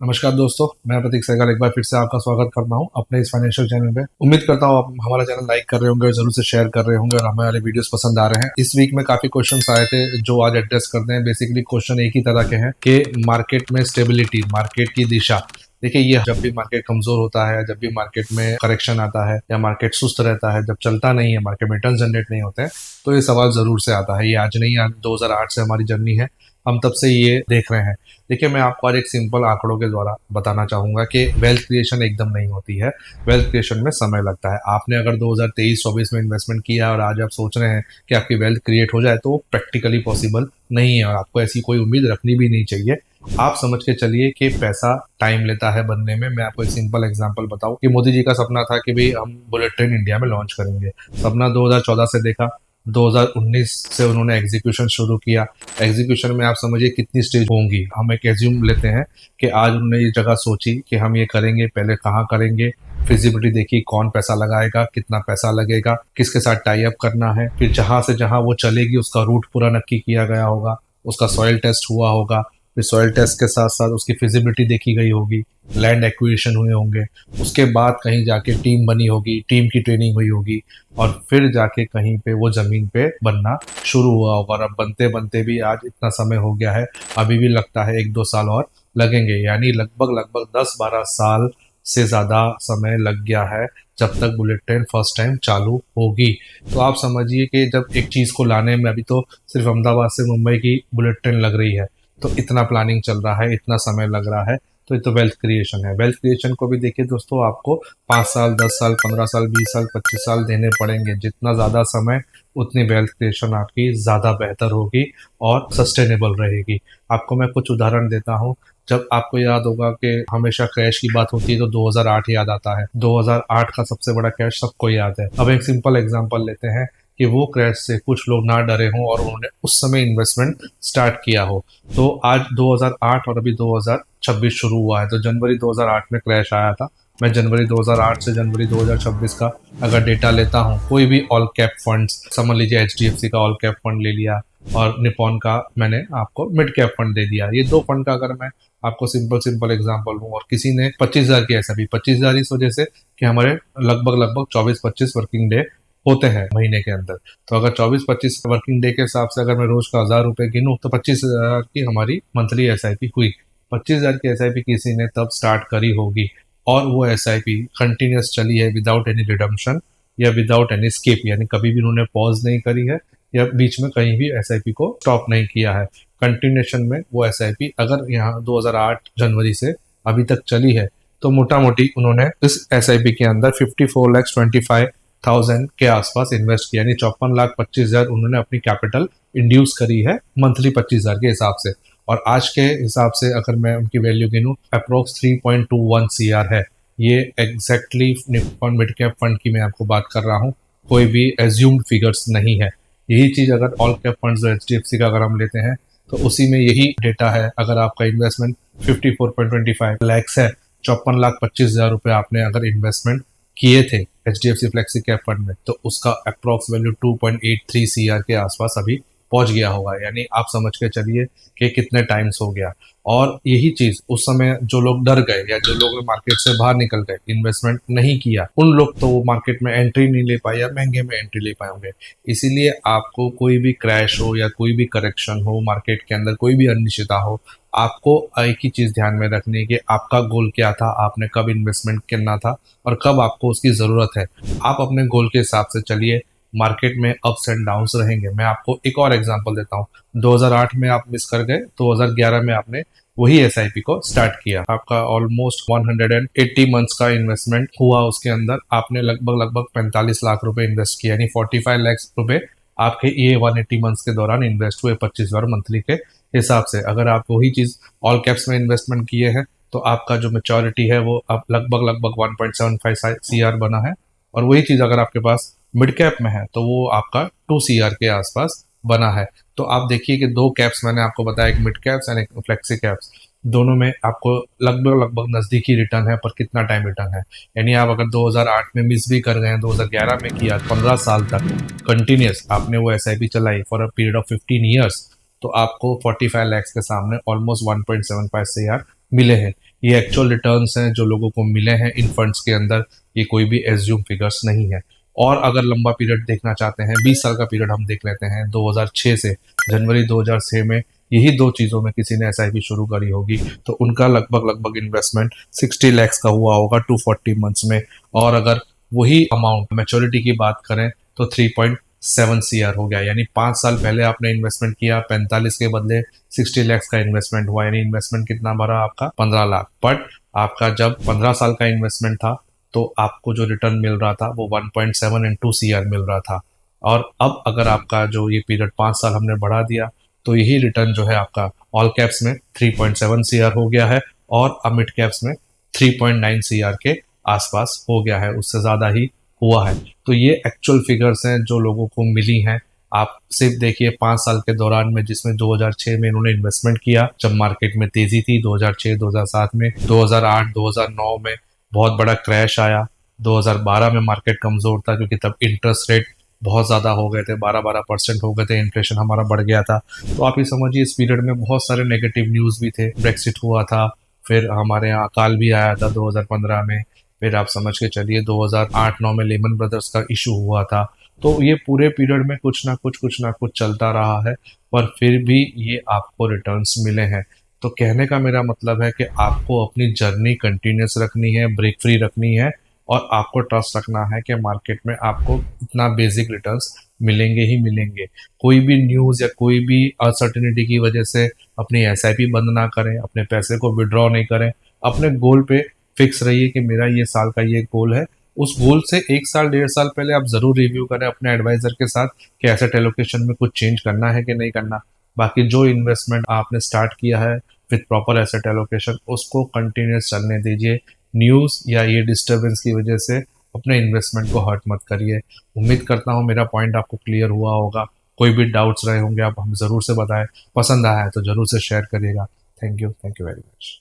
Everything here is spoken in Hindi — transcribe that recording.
नमस्कार दोस्तों, मैं प्रतीक सहगल एक बार फिर से आपका स्वागत करता हूं अपने इस फाइनेंशियल चैनल पे। उम्मीद करता हूं आप हमारा चैनल लाइक कर रहे होंगे और जरूर से शेयर कर रहे होंगे और हमें वाले वीडियोस पसंद आ रहे हैं। इस वीक में काफी क्वेश्चंस आए थे जो आज एड्रेस करते हैं। बेसिकली क्वेश्चन एक ही तरह के हैं कि मार्केट में स्टेबिलिटी, मार्केट की दिशा। देखिए, ये जब भी मार्केट कमजोर होता है, जब भी मार्केट में करेक्शन आता है या मार्केट सुस्त रहता है, जब चलता नहीं है, मार्केट में रिटर्न जनरेट नहीं होते हैं, तो ये सवाल जरूर से आता है। ये आज नहीं, आज 2008 से हमारी जर्नी है, हम तब से ये देख रहे हैं। देखिए, मैं आपको आज एक सिंपल आंकड़ों के द्वारा बताना चाहूंगा कि वेल्थ क्रिएशन एकदम नहीं होती है। वेल्थ क्रिएशन में समय लगता है। आपने अगर 2023-24 में इन्वेस्टमेंट किया और आज आप सोच रहे हैं कि आपकी वेल्थ क्रिएट हो जाए, तो वो प्रैक्टिकली पॉसिबल नहीं है और आपको ऐसी कोई उम्मीद रखनी भी नहीं चाहिए। आप समझ के चलिए कि पैसा टाइम लेता है बनने में। मैं आपको एक सिंपल एग्जांपल बताऊं कि मोदी जी का सपना था कि भाई हम बुलेट ट्रेन इंडिया में लॉन्च करेंगे। सपना 2014 से देखा, 2019 से उन्होंने एग्जीक्यूशन शुरू किया। एग्जीक्यूशन में आप समझिए कितनी स्टेज होंगी। हम एक एज्यूम लेते हैं कि आज उन्होंने ये जगह सोची कि हम ये करेंगे, पहले कहाँ करेंगे, फिजिबिलिटी देखी, कौन पैसा लगाएगा, कितना पैसा लगेगा, किसके साथ टाई अप करना है, फिर जहां से जहां वो चलेगी उसका रूट पूरा नक्की किया गया होगा, उसका सॉइल टेस्ट हुआ होगा, फिर सॉइल टेस्ट के साथ साथ उसकी फिजिबिलिटी देखी गई होगी, लैंड एक्विजिशन हुए होंगे, उसके बाद कहीं जाके टीम बनी होगी, टीम की ट्रेनिंग हुई होगी और फिर जाके कहीं पे वो जमीन पे बनना शुरू हुआ होगा। और अब बनते बनते भी आज इतना समय हो गया है, अभी भी लगता है 1-2 साल और लगेंगे, यानी लगभग लगभग 10-12 साल से ज़्यादा समय लग गया है जब तक बुलेट ट्रेन फर्स्ट टाइम चालू होगी। तो आप समझिए कि जब एक चीज़ को लाने में, अभी तो सिर्फ अहमदाबाद से मुंबई की बुलेट ट्रेन लग रही है, तो इतना प्लानिंग चल रहा है, इतना समय लग रहा है, तो ये तो वेल्थ क्रिएशन है। वेल्थ क्रिएशन को भी देखिए दोस्तों, आपको 5 साल, 10 साल, 15 साल, 20 साल, 25 साल देने पड़ेंगे। जितना ज़्यादा समय, उतनी वेल्थ क्रिएशन आपकी ज़्यादा बेहतर होगी और सस्टेनेबल रहेगी। आपको मैं कुछ उदाहरण देता हूँ। जब आपको याद होगा कि हमेशा क्रैश की बात होती है तो 2008 याद आता है। 2008 का सबसे बड़ा क्रैश सबको याद है। अब एक सिंपल एग्जांपल लेते हैं कि वो क्रैश से कुछ लोग ना डरे हों और उन्होंने उस समय इन्वेस्टमेंट स्टार्ट किया हो। तो आज 2008 और अभी 2026 शुरू हुआ है, तो जनवरी 2008 में क्रैश आया था। मैं जनवरी 2008 से जनवरी 2026 का अगर डेटा लेता हूँ, कोई भी ऑल कैप फंड्स, समझ लीजिए HDFC का ऑल कैप फंड ले लिया और निपॉन का मैंने आपको मिड कैप फंड दे दिया, ये दो फंड का अगर मैं आपको सिंपल सिंपल एग्जांपल दूं, और किसी ने 25,000 की, ऐसा भी 25,000 इस वजह से कि हमारे लगभग लगभग 24-25 वर्किंग डे होते हैं महीने के अंदर। तो अगर 24-25 वर्किंग डे के हिसाब से अगर मैं रोज का 1,000 रुपए गिनूं, तो 25,000 की हमारी मंथली SIP हुई। 25,000 की SIP किसी ने तब स्टार्ट करी होगी और वो SIP कंटिन्यूस चली है विदाउट एनी रिडम्पशन या विदाउट एनी स्किप, यानी कभी भी उन्होंने पॉज नहीं करी है या बीच में कहीं भी SIP को स्टॉप नहीं किया है। कंटिन्यूशन में वो SIP अगर यहाँ 2008 जनवरी से अभी तक चली है, तो मोटा मोटी उन्होंने इस SIP के अंदर 54,25,000 के आसपास इन्वेस्ट किया, यानी 54,25,000 उन्होंने अपनी कैपिटल इंड्यूस करी है मंथली 25,000 के हिसाब से। और आज के हिसाब से अगर मैं उनकी वैल्यू गिनूं, अप्रोक्स 3.21 CR है। ये exactly Nippon mid cap fund की मैं आपको बात कर रहा हूँ, कोई भी एज्यूम्ड फिगर्स नहीं है। यही चीज़ अगर ऑल कैप फंड्स HDFC का अगर हम लेते हैं, तो उसी में यही डेटा है। अगर आपका इन्वेस्टमेंट 54.25 लैक्स है, 54,25,000 रुपये आपने अगर इन्वेस्टमेंट किए थे HDFC फ्लेक्सी कैप फंड में, तो उसका अप्रॉक्स वैल्यू 2.83 CR के आसपास अभी पहुंच गया होगा। यानी आप समझ के चलिए कि कितने टाइम्स हो गया। और यही चीज उस समय जो लोग डर गए या जो लोग मार्केट से बाहर निकल गए, इन्वेस्टमेंट नहीं किया, उन लोग तो मार्केट में एंट्री नहीं ले पाए या महंगे में एंट्री ले पाएंगे। इसीलिए आपको कोई भी क्रैश हो या कोई भी करेक्शन हो, मार्केट के अंदर कोई भी अनिश्चितता हो, आपको एक ही चीज ध्यान में रखनी है कि आपका गोल क्या था, आपने कब इन्वेस्टमेंट करना था और कब आपको उसकी जरूरत है। आप अपने गोल के हिसाब से चलिए। मार्केट में अप्स एंड डाउन्स रहेंगे। मैं आपको एक और एग्जांपल देता हूँ। 2008 में आप मिस कर गए, 2011 में आपने वही SIP को स्टार्ट किया, आपका ऑलमोस्ट 180 मंथ्स का इन्वेस्टमेंट हुआ, उसके अंदर आपने लगभग लगभग 45 लाख रुपए इन्वेस्ट किया, यानी 45 लाख रुपए आपके ये 180 मंथ्स के दौरान इन्वेस्ट हुए 25,000 मंथली के हिसाब से। अगर आप वही चीज ऑल कैप्स में इन्वेस्टमेंट किए हैं, तो आपका जो मेच्योरिटी है वो अब लगभग लगभग 1.75 CR बना है। और वही चीज अगर आपके पास मिड कैप में है, तो वो आपका 2 CR के आसपास बना है। तो आप देखिए कि दो कैप्स मैंने आपको बताया, एक मिड कैप्स एंड एक फ्लेक्सी कैप्स, दोनों में आपको लगभग लगभग नजदीकी रिटर्न है, पर कितना टाइम रिटर्न है। यानी आप अगर 2008 में मिस भी कर गए हैं, 2011 में किया, 15 साल तक कंटिन्यूस आपने वो SIP चलाई for a period of 15 years, तो आपको 45 लैक्स के सामने ऑलमोस्ट 1.75 CR मिले हैं। ये एक्चुअल रिटर्न्स हैं जो लोगों को मिले हैं इन फंड्स के अंदर, ये कोई भी एज्यूम फिगर्स नहीं है। और अगर लंबा पीरियड देखना चाहते हैं, 20 साल का पीरियड हम देख लेते हैं, 2006 से जनवरी 2006 में यही दो चीज़ों में किसी ने एसआईपी शुरू करी होगी, तो उनका लगभग लगभग इन्वेस्टमेंट 60 लैक्स का हुआ होगा 240 मंथ्स में। और अगर वही अमाउंट मैच्योरिटी की बात करें तो 3.7 CR हो गया, यानी 5 साल पहले आपने इन्वेस्टमेंट किया 45 के बदले 60 लैक्स का इन्वेस्टमेंट हुआ, यानी इन्वेस्टमेंट कितना भरा आपका 15 लाख। बट आपका जब 15 साल का इन्वेस्टमेंट था तो आपको जो रिटर्न मिल रहा था वो 1.7 into CR मिल रहा था। और अब अगर आपका जो ये पीरियड 5 साल हमने बढ़ा दिया तो यही रिटर्न जो है आपका ऑल कैप्स में 3.7 CR हो गया है और मिड कैप्स में 3.9 CR के आसपास हो गया है, उससे ज़्यादा ही हुआ है। तो ये एक्चुअल फिगर्स हैं जो लोगों को मिली हैं। आप सिर्फ देखिए 5 साल के दौरान में, जिसमें 2006 में इन्होंने इन्वेस्टमेंट किया जब मार्केट में तेजी थी, 2006 2007 में, 2008 2009 में बहुत बड़ा क्रैश आया, 2012 में मार्केट कमज़ोर था क्योंकि तब इंटरेस्ट रेट बहुत ज़्यादा हो गए थे, 12% हो गए थे, इन्फ्लेशन हमारा बढ़ गया था। तो आप ये समझिए इस पीरियड में बहुत सारे नेगेटिव न्यूज़ भी थे, ब्रेक्सिट हुआ था, फिर हमारे यहाँ अकाल भी आया था 2015 में, फिर आप समझ के चलिए 2008-9 में लेमन ब्रदर्स का इशू हुआ था। तो ये पूरे पीरियड में कुछ ना कुछ चलता रहा है, पर फिर भी ये आपको रिटर्न्स मिले हैं। तो कहने का मेरा मतलब है कि आपको अपनी जर्नी कंटिन्यूस रखनी है, ब्रेक फ्री रखनी है, और आपको ट्रस्ट रखना है कि मार्केट में आपको इतना बेसिक रिटर्न्स मिलेंगे ही मिलेंगे। कोई भी न्यूज़ या कोई भी अनसर्टेनिटी की वजह से अपनी एसआईपी बंद ना करें, अपने पैसे को विड्रॉ नहीं करें, अपने गोल पे फिक्स रहिए कि मेरा ये साल का ये गोल है। उस गोल से 1 साल 1.5 साल पहले आप ज़रूर रिव्यू करें अपने एडवाइज़र के साथ कि एसेट एलोकेशन में कुछ चेंज करना है कि नहीं करना। बाकी जो इन्वेस्टमेंट आपने स्टार्ट किया है विथ प्रॉपर एसेट एलोकेशन, उसको कंटिन्यूस चलने दीजिए। न्यूज़ या ये डिस्टर्बेंस की वजह से अपने इन्वेस्टमेंट को हर्ट मत करिए। उम्मीद करता हूँ मेरा पॉइंट आपको क्लियर हुआ होगा। कोई भी डाउट्स रहे होंगे आप हमें ज़रूर से बताएं। पसंद आया है तो ज़रूर से शेयर करिएगा। Thank you very much.